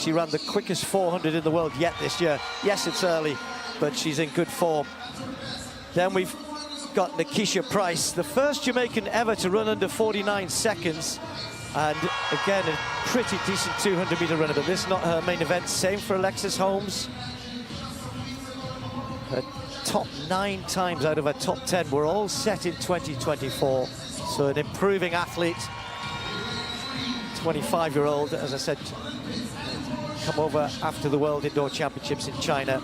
She ran the quickest 400 in the world yet this year. Yes, it's early, but she's in good form. Then we've got Nikisha Price, the first Jamaican ever to run under 49 seconds. And again, a pretty decent 200-meter runner, but this is not her main event. Same for Alexis Holmes. Her top 9 times out of her top 10 were all set in 2024. So an improving athlete, 25-year-old, as I said, come over after the World Indoor Championships in China.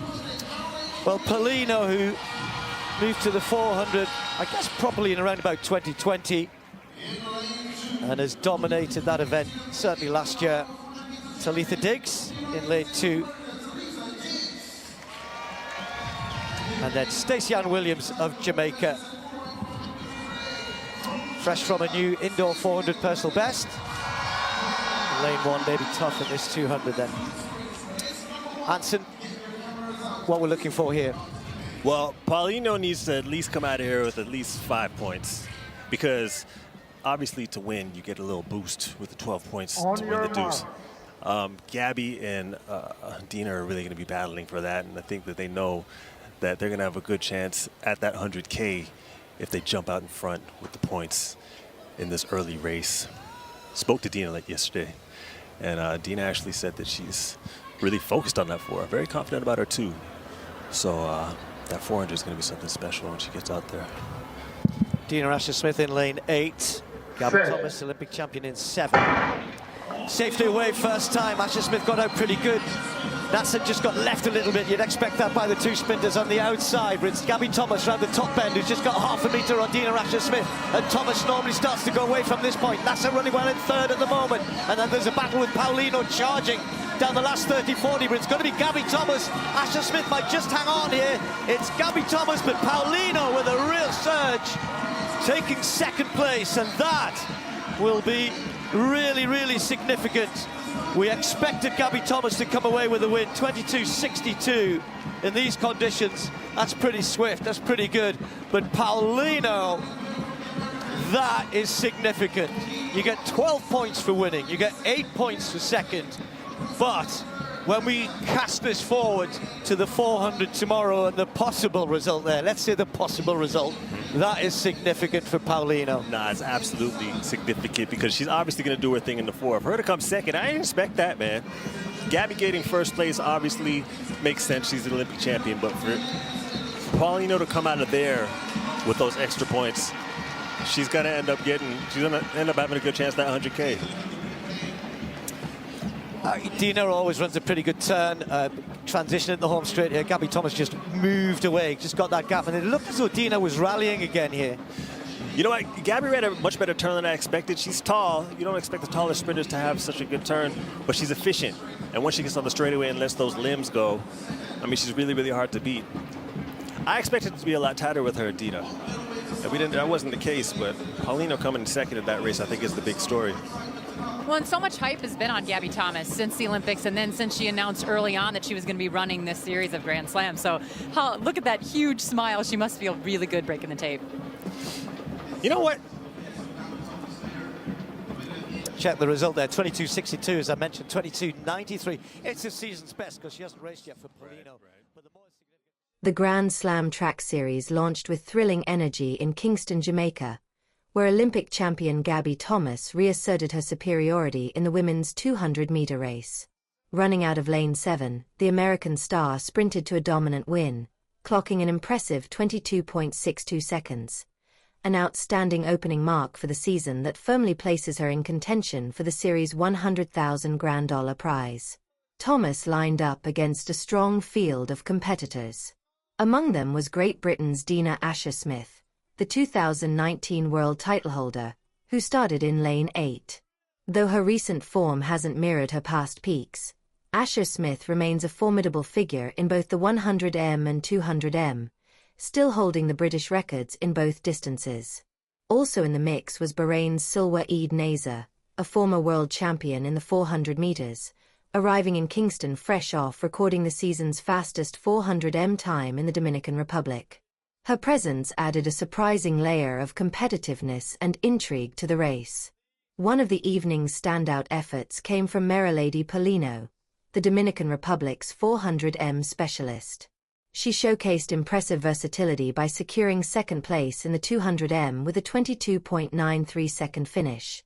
Well, Paulino, who moved to the 400, I guess probably in around about 2020, and has dominated that event, certainly last year. Talitha Diggs in lane 2. And then Stacey Ann Williams of Jamaica. Fresh from a new indoor 400 personal best. Lane 1 may be tough in this 200 then. Anson, what we're looking for here? Well, Paulino needs to at least come out of here with at least 5 points, because obviously to win, you get a little boost with the 12 points to win the deuce. Gabby and Dina are really going to be battling for that, and I think that they know that they're going to have a good chance at that 100K if they jump out in front with the points in this early race. Spoke to Dina like yesterday, and Dina actually said that she's really focused on that 4. Very confident about her too. So that 400 is going to be something special when she gets out there. Dina Asher-Smith in lane 8. Gabby Thomas, Olympic champion, in 7. Safely away first time. Asher-Smith got out pretty good. Natson just got left a little bit. You'd expect that by the 2 sprinters on the outside. But it's Gabby Thomas around the top end who's just got half a metre on Dina Asher-Smith. And Thomas normally starts to go away from this point. Nasser running well in 3rd at the moment. And then there's a battle with Paulino charging down the last 30-40, but it's going to be Gabby Thomas. Asher-Smith might just hang on here. It's Gabby Thomas, but Paulino with a real surge, taking 2nd place, and that will be really, really significant. We expected Gabby Thomas to come away with a win, 22.62 in these conditions. That's pretty swift, that's pretty good. But Paulino, that is significant. You get 12 points for winning, you get 8 points for 2nd. But when we cast this forward to the 400 tomorrow and the possible result there, let's say the possible result, that is significant for Paulino. Nah, it's absolutely significant, because she's obviously going to do her thing in the 4. For her to come 2nd, I didn't expect that, man. Gabby getting 1st place obviously makes sense. She's an Olympic champion, but for Paulino to come out of there with those extra points, she's going to end up having a good chance at that 100K. Dina always runs a pretty good turn, transition at the home straight here. Gabby Thomas just moved away, just got that gap, and it looked as though Dina was rallying again here. You know what, Gabby ran a much better turn than I expected. She's tall. You don't expect the taller sprinters to have such a good turn, but she's efficient. And once she gets on the straightaway and lets those limbs go, I mean, she's really, really hard to beat. I expected it to be a lot tighter with her, Dina. And that wasn't the case, but Paulino coming 2nd in that race, I think, is the big story. Well, and so much hype has been on Gabby Thomas since the Olympics, and then since she announced early on that she was going to be running this series of Grand Slams. So look at that huge smile. She must feel really good breaking the tape. You know what? Check the result there, 22.62, as I mentioned, 22.93. It's the season's best because she hasn't raced yet for Paulino. But the Grand Slam track series launched with thrilling energy in Kingston, Jamaica, where Olympic champion Gabby Thomas reasserted her superiority in the women's 200-meter race. Running out of lane 7, the American star sprinted to a dominant win, clocking an impressive 22.62 seconds. An outstanding opening mark for the season that firmly places her in contention for the series' $100,000 grand prize. Thomas lined up against a strong field of competitors. Among them was Great Britain's Dina Asher-Smith, the 2019 world titleholder, who started in lane 8. Though her recent form hasn't mirrored her past peaks, Asher-Smith remains a formidable figure in both the 100m and 200m, still holding the British records in both distances. Also in the mix was Bahrain's Silwa Eid Nazer, a former world champion in the 400 meters, arriving in Kingston fresh off recording the season's fastest 400m time in the Dominican Republic. Her presence added a surprising layer of competitiveness and intrigue to the race. One of the evening's standout efforts came from Marilady Paulino, the Dominican Republic's 400m specialist. She showcased impressive versatility by securing second place in the 200m with a 22.93-second finish,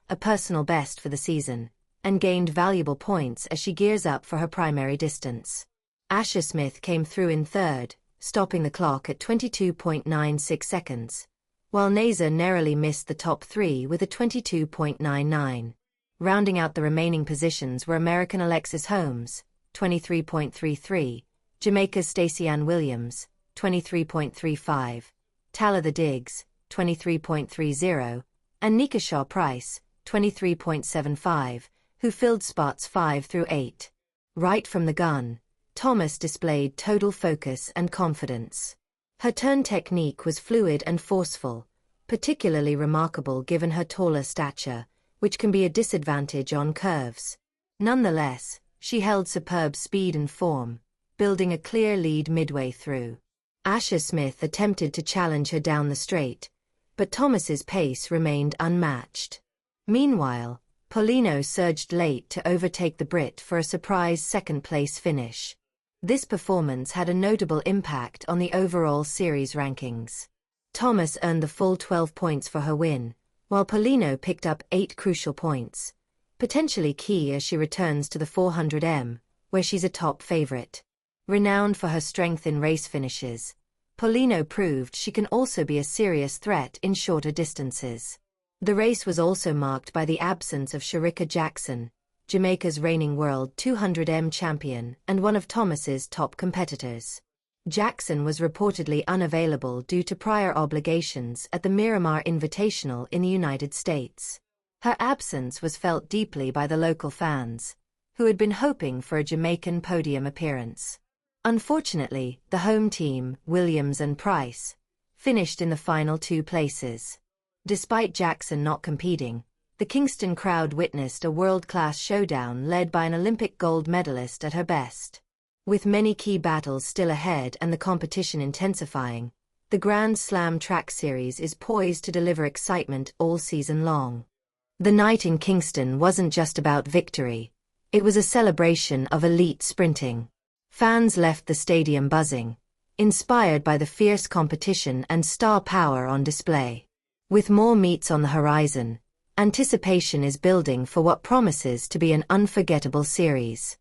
a personal best for the season, and gained valuable points as she gears up for her primary distance. Asher Smith came through in third, stopping the clock at 22.96 seconds, while Naza narrowly missed the top three with a 22.99. Rounding out the remaining positions were American Alexis Holmes, 23.33, Jamaica's Stacey Ann Williams, 23.35, Talitha Diggs, 23.30, and Nika Shaw Price, 23.75, who filled spots 5 through 8. Right from the gun, Thomas displayed total focus and confidence. Her turn technique was fluid and forceful, particularly remarkable given her taller stature, which can be a disadvantage on curves. Nonetheless, she held superb speed and form, building a clear lead midway through. Asher Smith attempted to challenge her down the straight, but Thomas's pace remained unmatched. Meanwhile, Paulino surged late to overtake the Brit for a surprise second-place finish. This performance had a notable impact on the overall series rankings. Thomas earned the full 12 points for her win, while Paulino picked up 8 crucial points, potentially key as she returns to the 400m, where she's a top favorite. Renowned for her strength in race finishes, Paulino proved she can also be a serious threat in shorter distances. The race was also marked by the absence of Shericka Jackson, Jamaica's reigning world 200m champion and one of Thomas's top competitors. Jackson was reportedly unavailable due to prior obligations at the Miramar Invitational in the United States. Her absence was felt deeply by the local fans, who had been hoping for a Jamaican podium appearance. Unfortunately, the home team, Williams and Price, finished in the final 2 places. Despite Jackson not competing, the Kingston crowd witnessed a world-class showdown led by an Olympic gold medalist at her best. With many key battles still ahead and the competition intensifying, the Grand Slam track series is poised to deliver excitement all season long. The night in Kingston wasn't just about victory, it was a celebration of elite sprinting. Fans left the stadium buzzing, inspired by the fierce competition and star power on display. With more meets on the horizon, anticipation is building for what promises to be an unforgettable series.